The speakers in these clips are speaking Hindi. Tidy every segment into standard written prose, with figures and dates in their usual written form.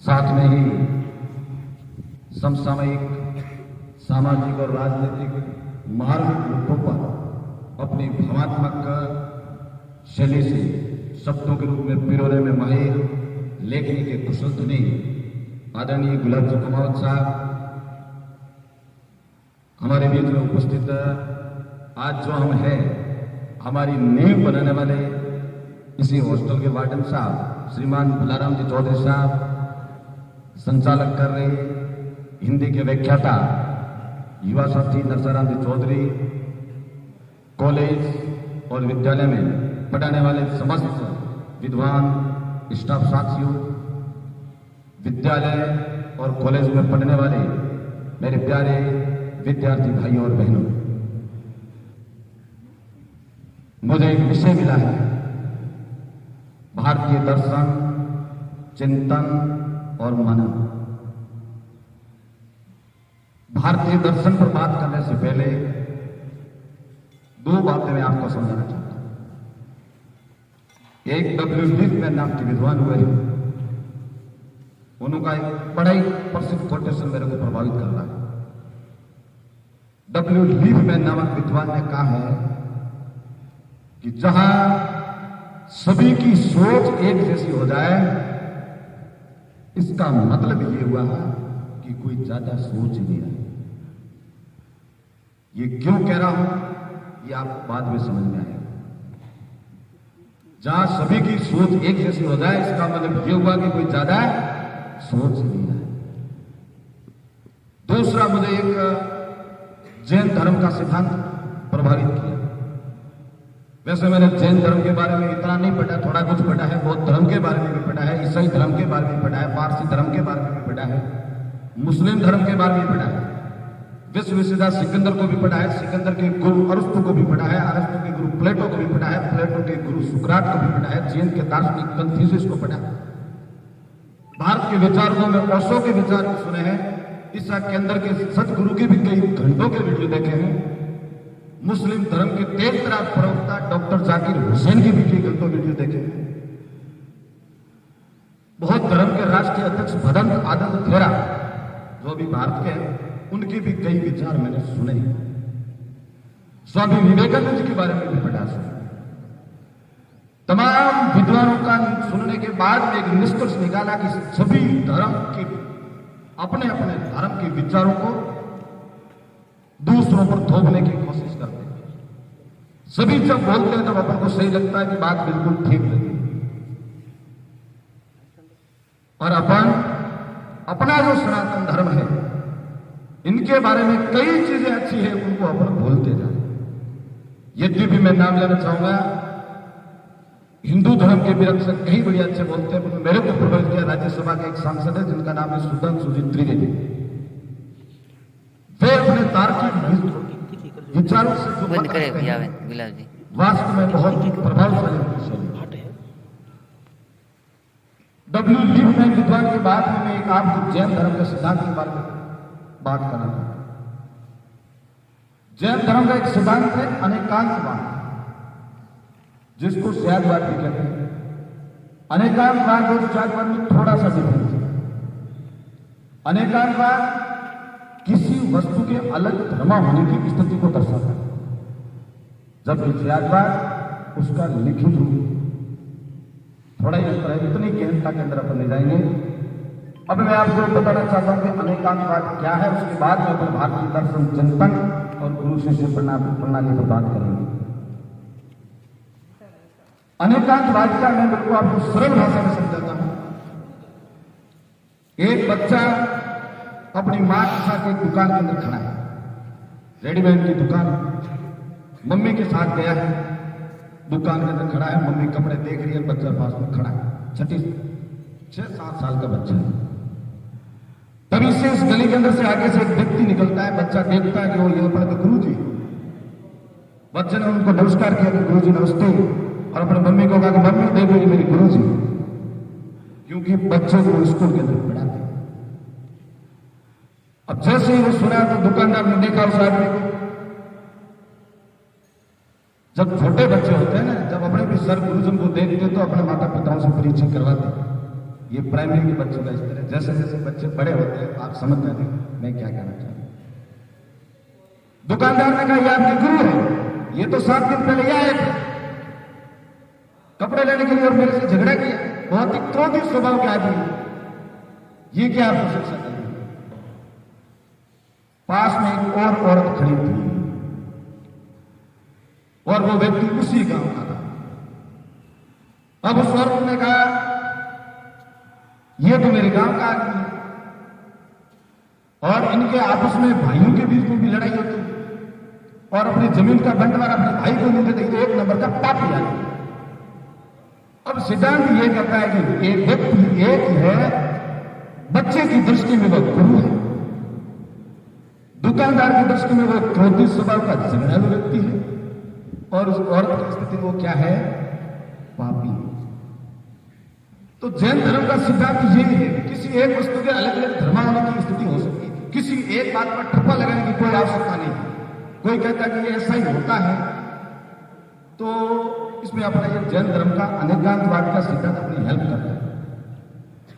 साथ में ही समसामयिक, सामाजिक और राजनीतिक मार्मिक मुद्दों पर अपनी भावात्मक शैली से शब्दों के रूप में पिरोने में माहिर लेखनी के कुशल धनी आदरणीय गुलाब जी कुमावत साहब हमारे बीच में उपस्थित। आज जो हम हैं, हमारी नींव बनाने वाले इसी हॉस्टल के वार्डन साहब श्रीमान भुलाराम जी चौधरी साहब, संचालक कर रहे हिंदी के व्याख्याता युवा साथी नरसाराम जी चौधरी, कॉलेज और विद्यालय में पढ़ाने वाले समस्त विद्वान स्टाफ साथियों, विद्यालय और कॉलेज में पढ़ने वाले मेरे प्यारे विद्यार्थी भाइयों और बहनों, मुझे एक विषय मिला है, भारतीय दर्शन, चिंतन और मनन। भारतीय दर्शन पर बात करने से पहले दो बातें मैं आपको समझाना चाहता हूं। एक W.B. नाम के विद्वान हुए, उनका एक बड़ा ही प्रसिद्ध कोटेशन मेरे को प्रभावित कर रहा है। W.B. नामक विद्वान ने कहा है कि जहां सभी की सोच एक जैसी हो जाए, इसका मतलब ये हुआ कि कोई ज्यादा सोच ही नहीं रहा। ये क्यों कह रहा हूं, ये आपको बाद में समझ में आएगा। जहां सभी की सोच एक जैसी हो जाए, इसका मतलब ये हुआ कि कोई ज्यादा सोच ही नहीं रहा। दूसरा, मुझे एक जैन धर्म का सिद्धांत प्रभावित किया। वैसे मैंने जैन धर्म के बारे में इतना नहीं पढ़ा, थोड़ा कुछ पढ़ा है, बौद्ध धर्म के बारे में भी पढ़ा है, ईसाई धर्म के बारे में पढ़ा है, पारसी धर्म के बारे में भी पढ़ा है, मुस्लिम धर्म के बारे में पढ़ा है, विश्व विजेता सिकंदर को भी पढ़ा है, सिकंदर के गुरु अरस्तु को भी पढ़ा है, अरस्तु के गुरु प्लेटो को भी पढ़ा है, प्लेटो के गुरु सुकरात को भी पढ़ा है, जैन के दार्शनिक कन्फ्यूशियस को पढ़ा है, भारत के विचारकों में ओशो के विचार भी सुने हैं, ईसा के अंदर के सतगुरु के भी कई घंटों के वीडियो देखे हैं, मुस्लिम धर्म के तेज तरार प्रवक्ता डॉक्टर जाकिर हुसैन की भी कई घंटों वीडियो देखे हैं, बौद्ध धर्म के राष्ट्रीय अध्यक्ष भदंत आनंद खेरा जो भी भारत के हैं, उनके भी कई विचार मैंने सुने हैं। स्वामी विवेकानंद जी के बारे में भी पढ़ा सुना। तमाम विद्वानों का सुनने के बाद में एक निष्कर्ष निकाला कि सभी धर्म के अपने अपने धर्म के विचारों को दूसरों पर थोपने की कोशिश करते हैं। सभी जब बोलते हैं तब अपन को सही लगता है कि बात बिल्कुल ठीक लगी, और अपन अपना जो सनातन धर्म है, इनके बारे में कई चीजें अच्छी है, उनको अपन भूलते जाए। यद्यपि मैं नाम लेना चाहूंगा, हिंदू धर्म के भी रक्षक कई बड़े अच्छे बोलते हैं। मेरे को प्रभावित किया राज्यसभा के एक सांसद है जिनका नाम है सुधांशु त्रिवेदी। वे अपने तार्किक विचारों से जो बात करते हैं, वास्तव में बहुत प्रभावशाली शैली है। W.B. विद्वान के बाद में मैं एक आपको जैन धर्म के सिद्धांत के बारे में बात करना चाहता हूं। जैन धर्म का एक सिद्धांत है अनेकांतवाद, जिसको सयादवाद भी कहते हैं। अनेकांतवाद और सयादवाद में थोड़ा सा डिफरेंस है। अनेकांतवाद किसी वस्तु के अलग धर्मा होने की स्थिति को दर्शाता है, जबकि सयादवाद उसका लिखित रूप। थोड़ा ही अंतर है, इतनी गहनता के अंदर अपन ले जाएंगे। अब मैं आपको बताना चाहता हूं कि अनेकांतवाद क्या है, उसके बाद में अपन भारतीय दर्शन, चिंतन और गुरु शिष्य प्रणाली पर बात करेंगे। अनेकांतवाद का मैं बिल्कुल आपको सरल भाषा में समझाता हूं। एक बच्चा अपनी मां के साथ एक दुकान के अंदर खड़ा है, रेडीमेड की दुकान, मम्मी के साथ गया है, दुकान के अंदर खड़ा है, मम्मी कपड़े देख रही है, बच्चा पास में खड़ा है, 6-7 साल का बच्चा है। तभी से इस गली के अंदर से आगे से एक व्यक्ति निकलता है, बच्चा देखता है कि वो ये अपने तो गुरु जी। बच्चे ने उनको नमस्कार किया कि गुरु जी नमस्ते, और अपने मम्मी को कहा कि मम्मी देखो ये मेरी गुरु जी, क्योंकि बच्चे को स्कूल के अंदर पढ़ाते। अब जैसे ही वो सुना तो दुकानदार ने देखा उस आदमी को। जब छोटे बच्चे होते हैं ना, जब अपने भी सर गुरुजन को देखते तो अपने माता पिताओं से परिचय करवाते, ये प्राइमरी के बच्चों का स्तर है। जैसे जैसे बच्चे बड़े होते हैं आप समझ जाते हैं मैं क्या कहना चाहता हूं। दुकानदार ने कहा ये आपके गुरु है, ये तो 7 दिन पहले आए थे कपड़े लेने के लिए और मेरे से झगड़ा किया, बहुत ही क्रोधी स्वभाव के आदमी, ये क्या आपको शिक्षा देंगे। पास में एक और औरत खड़ी थी और वो व्यक्ति उसी गांव का था। अब उस औरत ने कहा ये तो मेरे गांव का आदमी है और इनके आपस में भाइयों के बीच में भी लड़ाई होती है और अपनी जमीन का बंटवारा अपने भाई को नहीं देते, एक नंबर का पापी आदमी। अब सिद्धांत यह कहता है कि एक व्यक्ति एक है, बच्चे की दृष्टि में वो गुरु है, दुकानदार की दृष्टि में वो क्रोधी स्वभाव का झगड़ालू व्यक्ति है और उस औरत की स्थिति वो क्या है, पापी। तो जैन धर्म का सिद्धांत यही है कि किसी एक वस्तु के अलग अलग धर्मावलों की स्थिति हो सकती है, किसी एक बात पर ठप्पा लगाने की कोई आवश्यकता नहीं है। कोई कहता कि ये ऐसा ही होता है तो इसमें अपना ये जैन धर्म का अनेकांतवाद का सिद्धांत अपनी हेल्प करता है,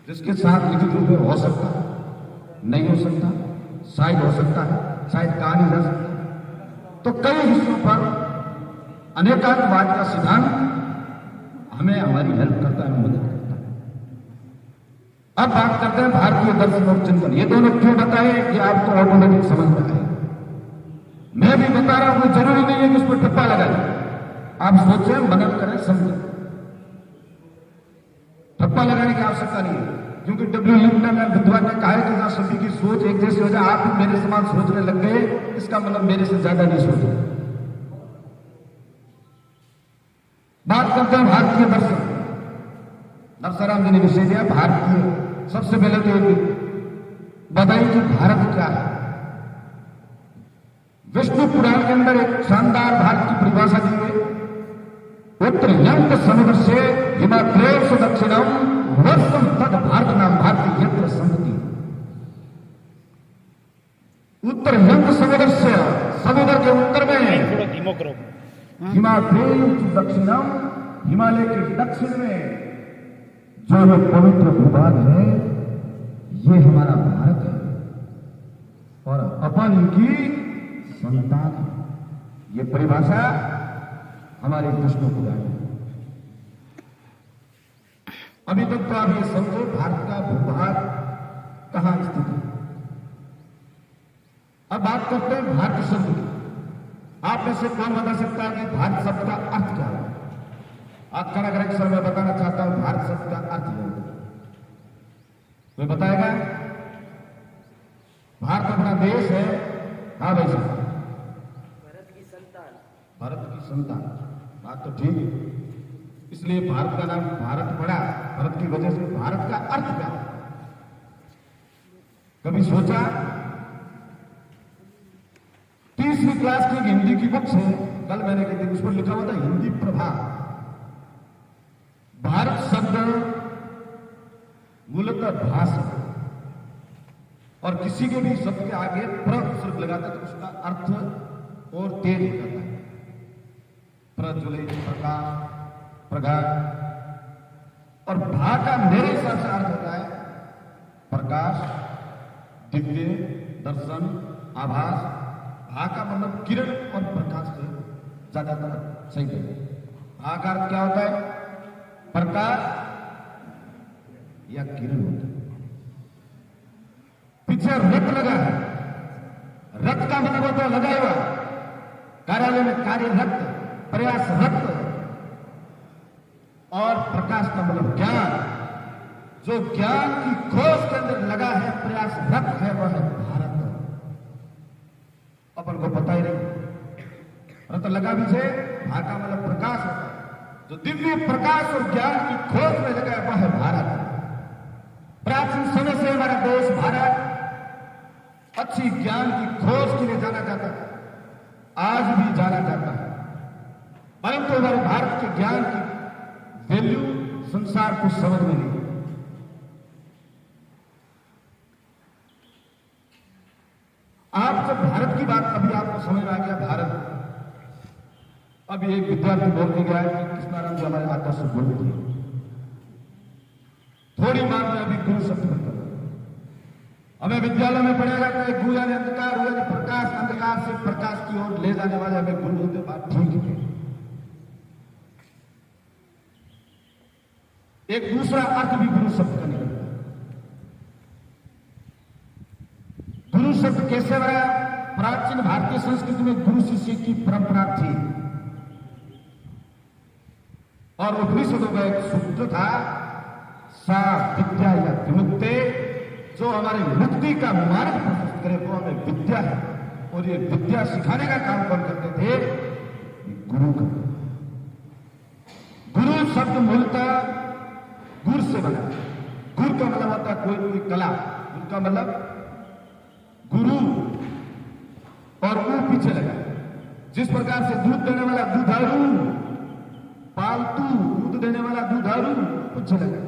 जिसके साथ लिखित रूप में हो सकता है, नहीं हो सकता, शायद हो सकता है, शायद कहा नहीं जा सकता। तो कई हिस्सों पर अनेकांतवाद का सिद्धांत हमें हमारी हेल्प करता है, मदद करता है। अब बात करते हैं भारतीय दर्शन और चिंतन। ये दोनों क्यों बताए कि आपको ऑटोमेटिक समझ में आए। मैं भी बता रहा हूं, जरूरी नहीं है कि उस पर ठप्पा लगा जाए, आप सोचें, मनन करें, समझें। ठप्पा लगाने की आवश्यकता नहीं है, क्योंकि डब्ल्यू लिंकन विद्वान ने कहा है कि जहां सभी की सोच एक जैसी हो जाए, आप भी मेरे समान सोचने लग गए, इसका मतलब मेरे से ज्यादा नहीं सोचे। बात करते हैं भारतीय दर्शन। नरसराम जी ने विषय दिया भारतीय। सबसे पहले तो बताइए कि भारत क्या है। विष्णु पुराण के अंदर एक शानदार भारत की परिभाषा दी गई, उत्तरयंत समुद्र से हिमाद्रेव से दक्षिणम वर्षम तद भारत नाम भारतीय यंत्र संगति। उत्तरयंत समुद्र से, समुद्र के उत्तर में हिमाद्रेव दक्षिणम, हिमालय के दक्षिण में जो ये पवित्र भूभाग है ये हमारा भारत है और अपन इनकी संतान है। ये परिभाषा हमारे विष्णु पुराण में। अभी तक तो आप ये समझो भारत का भूभाग कहां स्थित है। अब बात करते हैं भारत शब्द की। आप में से कौन बता सकता है कि भारत शब्द का अर्थ क्या है? आप खड़ा करें सर, मैं बताना चाहता हूं भारत शब्द का अर्थ है। कोई बताएगा? भारत अपना देश है। हाँ भाई साहब, भारत की संतान। भारत की संतान, बात तो ठीक है। इसलिए भारत का नाम भारत पड़ा, भारत की वजह से। भारत का अर्थ क्या है? कभी सोचा? तीसरी क्लास की हिंदी की बुक्स है, कल मैंने की थी, उस पर लिखा हुआ था हिंदी प्रभा। भारत शब्द मूलतः भाषा, और किसी के भी शब्द के आगे प्र शब्द लगाता है तो उसका अर्थ और तेज हो जाता है। प्रज्वलित, प्रकाश, प्रगाढ़। और भा का मेरे हिसाब से अर्थ होता है प्रकाश, दिव्य, दर्शन, आभास। भा का मतलब किरण और प्रकाश से ज्यादातर सही है। भा का अर्थ क्या होता है? प्रकाश या किरण होता है। पीछे रथ लगा है, रथ का मतलब होता है लगा हुआ। कार्यालय में कार्यरत, प्रयासरत। और प्रकाश का मतलब ज्ञान। जो ज्ञान की खोज के अंदर लगा है, प्रयासरत है, वह है भारत। अपन को पता ही नहीं। रथ लगा पीछे, भा का मतलब प्रकाश होता है। जो दिव्य प्रकाश और ज्ञान की खोज में लगा है, वह है भारत। प्राचीन समय से हमारा देश भारत अच्छी ज्ञान की खोज के लिए जाना जाता है, आज भी जाना जाता है। परंतु हमारे भारत के ज्ञान की वैल्यू संसार को समझ में नहीं। आप जब भारत की बात, अभी आपको समझ में आ गया भारत। अभी एक विद्यार्थी बोल के गया है कि कृष्णाराम जी हमारे आदर्श गुरु थे। थोड़ी बात में अभी गुरु शब्द पर करूं। हमें विद्यालय में पढ़ाया जाता है गुरु यानी अंधकार हुआ, प्रकाश अंधकार से प्रकाश की ओर ले जाने वाले हमें गुरु होते। बात ठीक है। एक दूसरा अर्थ भी गुरु शब्द का निकलता है। गुरु शब्द कैसे बना? प्राचीन भारतीय संस्कृति में गुरु शिष्य की परंपरा थी और उपनिषदों का एक सूत्र था, सा विद्या या विमुक्ते, जो हमारे मुक्ति का मार्ग प्रशस्त करे वो हमें विद्या है। और ये विद्या सिखाने का काम कौन करते थे? गुरु का। गुरु शब्द मूलतः गुर से बना। गुर का मतलब होता है कोई भी कला। उनका मतलब गुरु और वो पीछे लगा। जिस प्रकार से दूध देने वाला दूधारू, पालतू दूध देने वाला दूधारू पीछे लगा,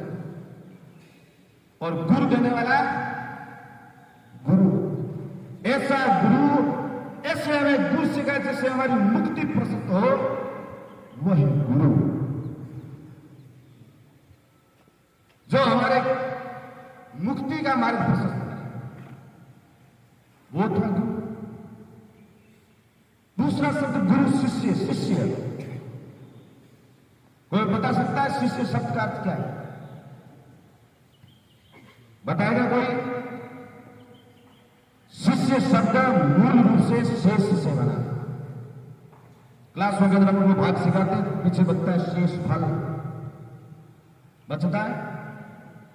और गुरु देने वाला गुरु। ऐसा गुरु, ऐसे हमें गुरु सिखाए जिससे हमारी मुक्ति प्रसन्न हो, वह है गुरु। जो हमारे मुक्ति का मार्ग प्रशस्त करे, वो था गुरु। दूसरा शब्द गुरु शिष्य। शिष्य कोई बता सकता है शिष्य शब्द का अर्थ क्या है? बताएगा कोई? शिष्य शब्द मूल रूप से शेष से बना। क्लास के अंदर हम लोग भाग सिखाते हैं, पीछे बचता है शेष फल बचता है,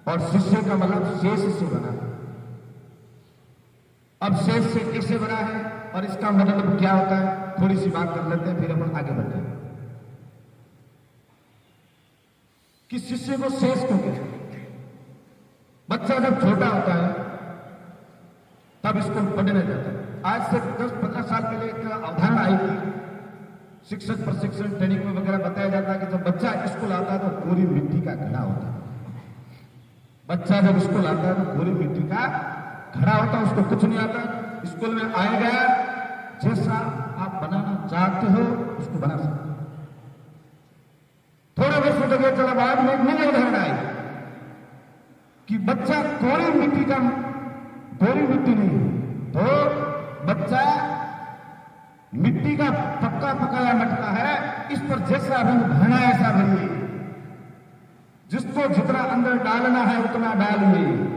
और शिष्य का मतलब शेष से बना। अब शेष से कैसे बना है और इसका मतलब क्या होता है, थोड़ी सी बात कर लेते हैं, फिर हम आगे बढ़ते हैं कि शिष्य को शेष क्यों कहते हैं। बच्चा जब छोटा होता है तब स्कूल पढ़ने जाता है। आज से 10-15 साल पहले एक अवधारणा आई थी, शिक्षक प्रशिक्षण ट्रेनिंग में वगैरह बताया जाता है कि जब बच्चा स्कूल आता है तो कोरी मिट्टी का घड़ा होता है। बच्चा जब स्कूल आता है तो कोरी मिट्टी का घड़ा होता है, उसको कुछ नहीं आता। स्कूल में आएगा, जैसा आप बनाना चाहते हो उसको बना सकते हो। थोड़े वर्षों तक ये चला, बाद में एक नई उदाहरण आई कि बच्चा कोरी मिट्टी का, कोरी मिट्टी नहीं तो बच्चा मिट्टी का पक्का पकाया मटका है, इस पर जैसा रंग भरना है ऐसा भरिए, जिसको जितना अंदर डालना है उतना डालिए।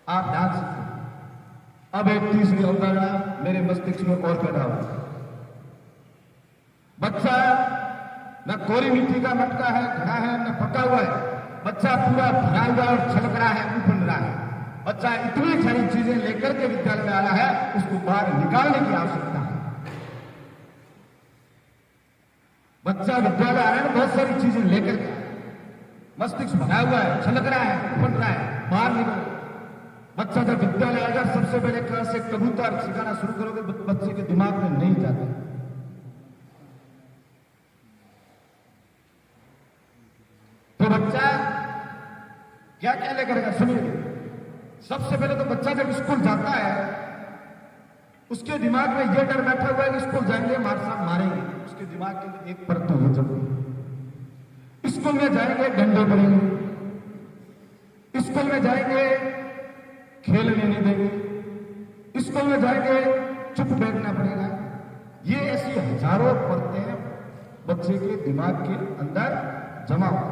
आप डाल सकते हैं। अब एक तीसरी अवधारणा मेरे मस्तिष्क में और पैदा हुआ। बच्चा न कोरी मिट्टी का मटका है, घड़ा है, न पका हुआ है, बच्चा पूरा भरा हुआ और छलक रहा है, उफन रहा है। बच्चा इतनी सारी चीजें लेकर के विद्यालय में आया है, उसको बाहर निकालने की आवश्यकता है। बच्चा विद्यालय आ रहा है, बहुत सारी चीजें लेकर के, मस्तिष्क भरा हुआ है, छलक रहा है, उफन रहा है, बाहर निकलो। बच्चा जब विद्यालय आएगा, सबसे पहले क्लास से कबूतर सिखाना शुरू करोगे, बच्चे के दिमाग में नहीं जाता। तो बच्चा क्या क्या लेकर आएगा, सुनिए। सबसे पहले तो बच्चा जब स्कूल जाता है, उसके दिमाग में यह डर बैठा हुआ है कि स्कूल जाएंगे मार साहब मारेंगे। उसके दिमाग के अंदर एक परत तो ये चलती, स्कूल में जाएंगे डंडे पड़ेंगे, स्कूल में जाएंगे खेलने नहीं देंगे, स्कूल में जाएंगे चुप बैठना पड़ेगा। ये ऐसी हजारों परतें बच्चे के दिमाग के अंदर जमा हो।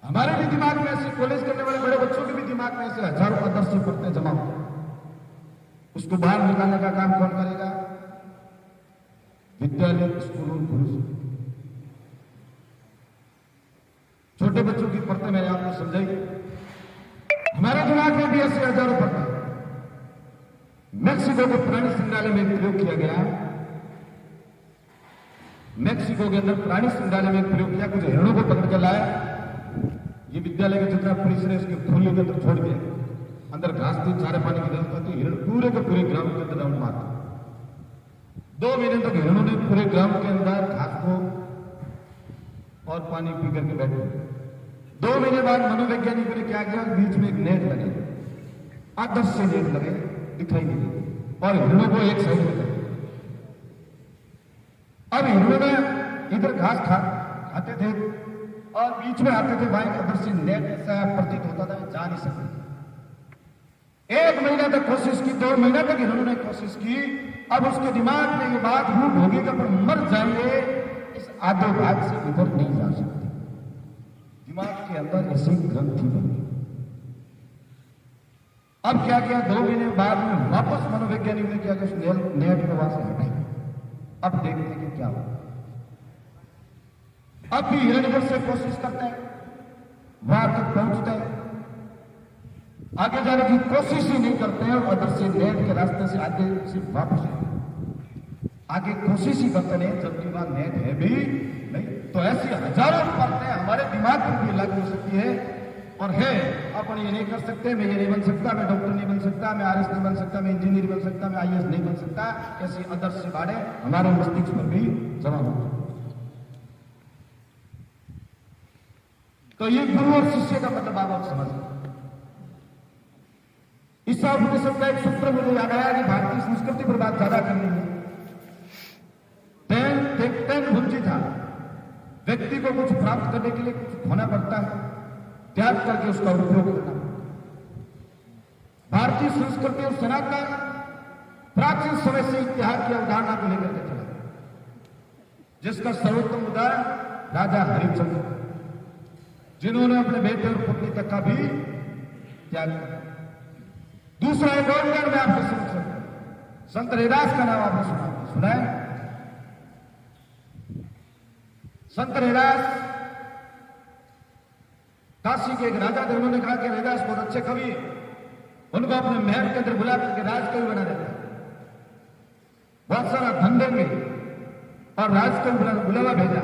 हमारे भी दिमाग में ऐसे, कॉलेज करने वाले बड़े बच्चों के भी दिमाग में ऐसे हजारों आदर्श परतें जमा हो। उसको बाहर निकालने का काम कौन करेगा? विद्यालय, स्कूल और गुरु। छोटे बच्चों की परतें मैंने आपको समझाई। हमारे दिमाग में भी ऐसे हजारों परतें। मेक्सिको के प्राणी संग्रहालय में एक प्रयोग किया गया। मेक्सिको के अंदर प्राणी संग्रहालय में एक प्रयोग किया, कुछ हिरणों को पकड़ कर लाया। ये विद्यालय का जितना परिसर है उसके खोलने के अंदर छोड़ दिया। अंदर घास थी, चारे पानी की व्यवस्था थी, हिरण पूरे के पूरे ग्राउंड के अंदर राउंड मारते। 2 महीने तक हिरणों ने पूरे ग्राउंड के अंदर घास को और पानी पी करके बैठे। 2 महीने बाद मनोवैज्ञानिकों ने क्या किया, बीच में एक नेट लगे, आदर्श नेट लगे, दिखाई नहीं देती, और हिरणों को एक साइड में लगे। अब हिरणों ने इधर घास खाते थे और बीच में आते थे भाई अदर से नेट ऐसा प्रतीत होता था जा नहीं सकते। 1 महीना तक कोशिश की, 2 महीना तक इन्होंने कोशिश की। अब उसके दिमाग में ये बात रूट होगी कि अपन मर जाएंगे, इस आधे भाग से इधर नहीं जा सकते। दिमाग के अंदर ऐसी ग्रंथि बन गई। अब क्या किया, 2 महीने बाद में वापस मनोवैज्ञानिक ने किया कि उस नेट को वहां से हटाए। अब देखते हैं कि क्या होगा। अब भी हिरण्यगढ़ से कोशिश करते हैं, वहां तक पहुंचते हैं, आगे जाने की कोशिश ही नहीं करते हैं और उधर से नेट के रास्ते से आगे से वापस आगे कोशिश ही करते नहीं, जबकि वहां नेट है भी नहीं। तो ऐसी हजारों बातें हमारे दिमाग पर भी लागू हो सकती है और है। अपन ये नहीं कर सकते, मैं ये नहीं बन सकता, मैं डॉक्टर नहीं बन सकता, मैं आरएस नहीं बन सकता, मैं इंजीनियर बन सकता, मैं आईएएस नहीं बन सकता। ऐसी आदर्श से बातें हमारे मस्तिष्क पर भी जमा होती। तो ये गुरु और शिष्य का मतलब आप समझ। ईसा उपनिषद का एक सूत्र मुझे याद आया कि भारतीय संस्कृति पर बात ज्यादा करनी है। तेन भुंजी था, व्यक्ति को कुछ प्राप्त करने के लिए कुछ खोना पड़ता है, त्याग करके उसका उपयोग करना। भारतीय संस्कृति और सनातन प्राचीन समय से इतिहास की अवधारणा को लेकर के चला, जिसका सर्वोत्तम उदाहरण राजा हरिश्चंद्र, जिन्होंने अपने बेटे और पुत्री तक का भी त्याग किया। दूसरा एक और उदाहरण मैं आपको समझ सकता हूं, संत रैदास का नाम आपने सुना है? संत रैदास काशी के एक राजा थे। उन्होंने कहा कि रैदास बहुत अच्छे कवि हैं, उनको अपने महल के अंदर बुला करके राजकवि बना देते, बहुत सारा धन देंगे, और राजकवि बुलावा भेजा।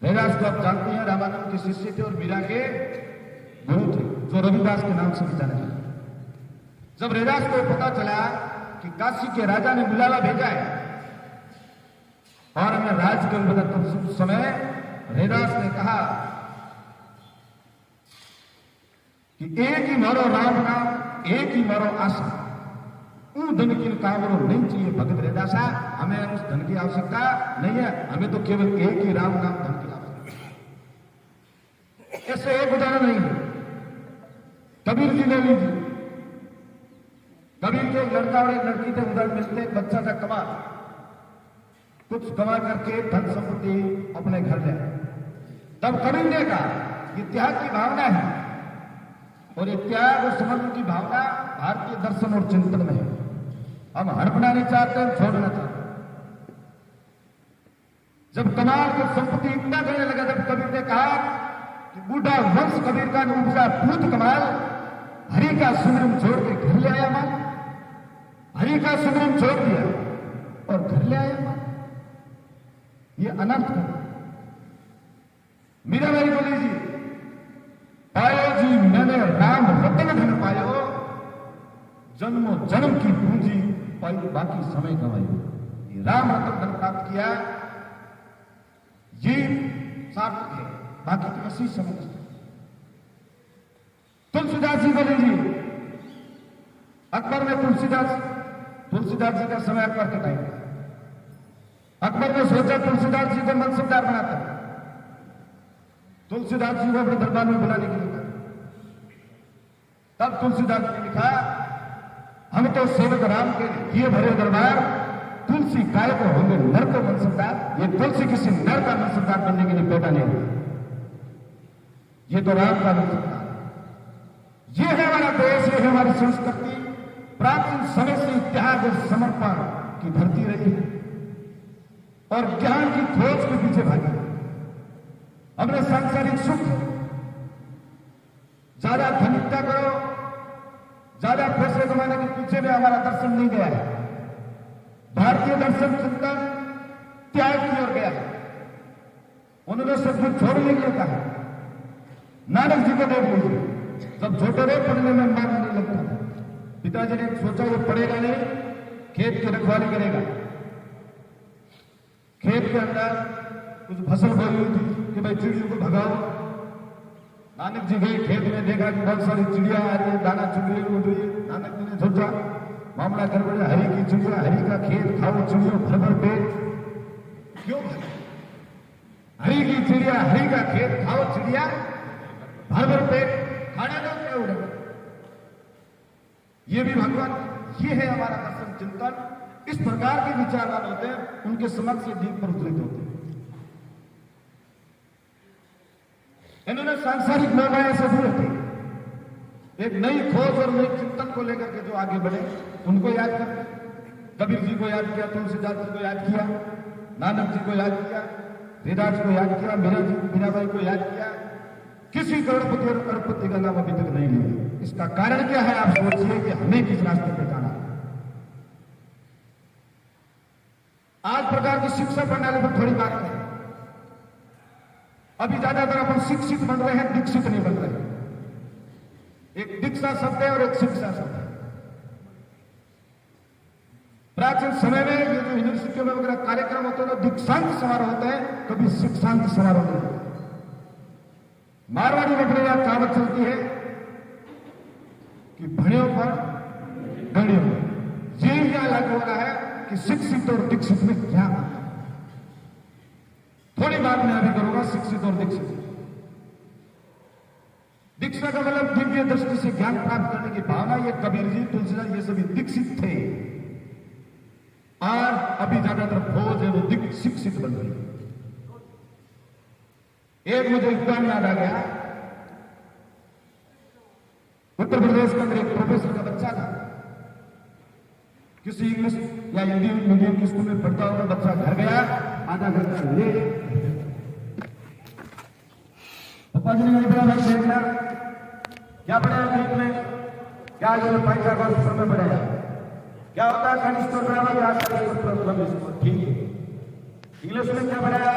रैदास को आप जानते हैं, रामानंद के शिष्य थे और मीरा के गुरु थे, जो रविदास के नाम से भी जाने जाते। जब रैदास को पता चला कि काशी के राजा ने बुलावा भेजा है और हमें राजकवि बना, तो उस समय रैदास ने कहा कि एक ही मारो राम नाम, एक ही मारो आशा, धन की कामरो नहीं चाहिए भगत रैदासा, हमें उस धन की आवश्यकता नहीं है, हमें तो केवल एक ही राम नाम धन की आवश्यकता है। ऐसे एक उदाहरण नहीं है, कबीर जी ले लीजिए। कबीर के एक लड़का और एक लड़की थे, उधर मिलते, एक बच्चा था कमा, कुछ कमा करके धन संपत्ति अपने घर ले। तब कबीर ने कहा ये त्याग की भावना है, और ये त्याग और समर्पण की भावना भारतीय दर्शन और चिंतन में है। हम हड़पना नहीं चाहते, हम छोड़ना चाहते। जब कमाल को संपत्ति इतना देने लगा, तब कबीर ने कहा कि बूढ़ा वंश कबीर का उपजा पूत कमाल, हरि का सुमरन छोड़ के घर ले आया माल, हरि का सुमरन छोड़ दिया और घर ले आया माल। ये अनर्थ है। मीरा भाई बोली जी, पायो जी मैंने राम रतन धन पायो, जन्मों जन्म की पूंजी पाई बाकी समय गंवाई। राम रतन धन प्राप्त किया, ये सार्थक है, बाकी तो ऐसी समझ। तुलसीदास जी बोले जी, अकबर में तुलसीदास जी का समय अकबर के टाइम, अकबर ने सोचा तुलसीदास जी को मनसबदार बनाता, तुलसीदास जी को अपने दरबार में बुलाने के लिए कहा। तब तुलसीदास जी ने लिखा, हम तो सेवक राम के किए भरे दरबार, तुलसी काय को होंगे नर को मनसबदार। ये तुलसी किसी नर का मनसबदार बनने के लिए पैदा नहीं हुआ, ये तो राम का मनसबदार। ये है हमारा देश, ये है हमारी संस्कृति, प्राचीन समय से त्याग और समर्पण की धरती रही है और ज्ञान की खोज के पीछे भागी। हमने सांसारिक सुख, ज्यादा धनिकता करो, ज्यादा पैसे कमाने के पीछे में हमारा दर्शन नहीं गया है। भारतीय दर्शन चिंतन त्याग की ओर गया है। उन्होंने सब कुछ छोड़ने के लिए कहा। नानक जी को देख लीजिए, जब छोटे रहे पढ़ने में मन नहीं लगता, पिताजी ने सोचा वो पढ़ेगा नहीं, खेत की रखवाली करेगा। खेत के अंदर कुछ फसल बोई हुई थी कि भाई चिड़ियों को भगाओ। नानक जी गए खेत में, देखा कि बहुत सारी चिड़िया आ रही है, दाना चुग रही उड़ रही है। नानक जी ने सोचा मामला गड़बड़, हरि की चिड़िया, हरि का खेत खाओ, चिड़ियों भर भर पेट क्यों भरे? हरी की चिड़िया हरी का खेत खाओ चिड़िया भर भर पेट खाने दो क्या उड़े। ये भी भगवान, ये है हमारा दर्शन चिंतन। इस प्रकार के विचारवान होते हैं, उनके समक्ष ये दीप प्रज्वलित होते हैं। इन्होंने सांसारिक मोहमाया से दूर हटे, एक नई खोज और नई चिंतन को लेकर के जो आगे बढ़े उनको याद करते। कबीर जी को याद किया, तुलसीदास जी को याद किया, नानक जी को याद किया, वेदास को याद किया, मीराबाई को याद किया। किसी करोड़पति और अरबपति का नाम अभी तक नहीं लिया। इसका कारण क्या है? आप सोचिए कि हमें किस रास्ते पे जाना है। आज प्रकार की शिक्षा प्रणाली पर थोड़ी बात करें। अभी ज्यादातर अपन शिक्षित बन रहे हैं, दीक्षित नहीं बन रहे। एक दीक्षा शब्द है और एक शिक्षा शब्द है। प्राचीन समय में ये जो यूनिवर्सिटियों में वगैरह कार्यक्रम होते हैं, दीक्षांत समारोह होते हैं, कभी शिक्षांत समारोह नहीं होता। मारवाड़ी में यह कहावत चलती है कि भणियों पर गणियों में। ये यहां लागू हो रहा है कि शिक्षित और दीक्षित में क्या अंतर है। थोड़ी बात मैं अभी करूंगा शिक्षित और दीक्षित। दीक्षा का मतलब दिव्य दृष्टि से ज्ञान प्राप्त करने की भावना। ये कबीर जी, तुलसीदास, ये सभी दीक्षित थे। और अभी ज्यादातर फौज है वो शिक्षित बन रही है। एक मुझे उदाहरण याद आ गया। उत्तर प्रदेश के अंदर एक प्रोफेसर का बच्चा था, किसी इंग्लिश या हिंदी मीडियम के स्कूल में पढ़ता हुआ बच्चा घर गया, आधा घंटा लेट। पापा जी ने देखा क्या पढ़ाया गणित में, क्या जो पाइथागोरस सूत्र में पढ़ाया, क्या होता है कनिष्ठ और बराबर, ठीक है। इंग्लिश में क्या पढ़ाया?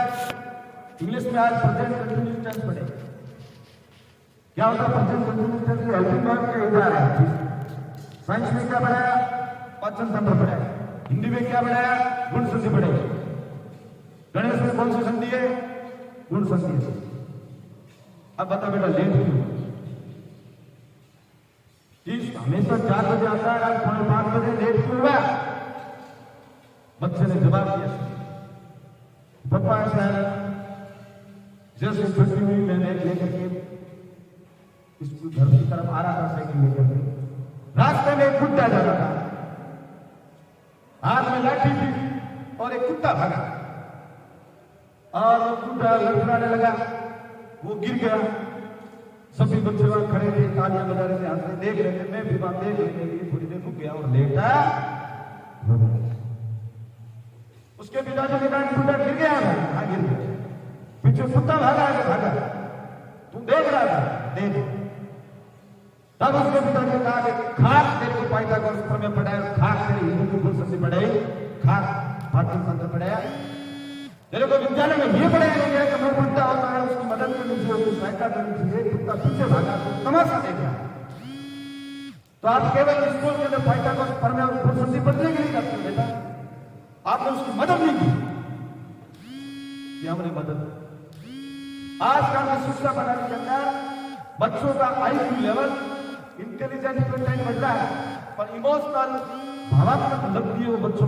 इंग्लिश में आज प्रेजेंट कंटिन्यूअस टेंस पढ़े। क्या होता है present continuous tense? Helping verb के उदाहरण है। साइंस में क्या पढ़ाया? पाचन तंत्र पढ़ाया। हिंदी में क्या पढ़ाया? गुण संधि पढ़ाई। गणेश में कौन सी संधि है? गुण संधि है। अब बता बेटा लेट क्यों? हमेशा 4 बजे आता है, आज 5:15 बजे लेट क्यों हुआ? बच्चे ने जवाब दिया, पापा ऐसा है, जैसे छुट्टी हुई मैंने लेकर के स्कूल घर की तरफ आ रहा था साइकिल लेकर के, रास्ते में एक कुत्ता जा रहा था, हाथ में लाठी थी और एक कुत्ता भागा और वो कुत्ता लड़खड़ाने लगा, वो गिर गया। सभी बच्चे वहां खड़े थे, तालियां बजा रहे थे, हंसते देख रहे थे। मैं भी वहां देख लेने के लिए थोड़ी देर रुक गया और लेटा। उसके पिताजी ने कहा कुत्ता गिर गया है। हाँ गिर गया। पीछे कुत्ता भागा है, भागा, तुम देख रहा था? देख। तब उसके पिताजी ने कहा कि खाक तेरे को पाइथागोरस सूत्र में पढ़ाया, खाक तेरे हिंदू की गुण संधि पढ़ाई, खाक पाचन तंत्र पढ़ाया, तेरे को विद्यालय में ये पढ़ाया नहीं गया कि मैं कुत्ता होता है उसकी मदद करनी चाहिए, उसकी सहायता करनी चाहिए। कुत्ता पीछे भागा तो तमाशा देख रहा। तो आप केवल स्कूल के अंदर पाइथागोरस सूत्र में गुण संधि पढ़ने के लिए करते हैं बेटा, आपने उसकी मदद नहीं की। हमने मदद आजकल की शिक्षा प्रणाली के अंदर बच्चों का IQ लेवल, इंटेलिजेंस बढ़ रहा है, पर इमोशनल भावनात्मक लगती है वो बच्चों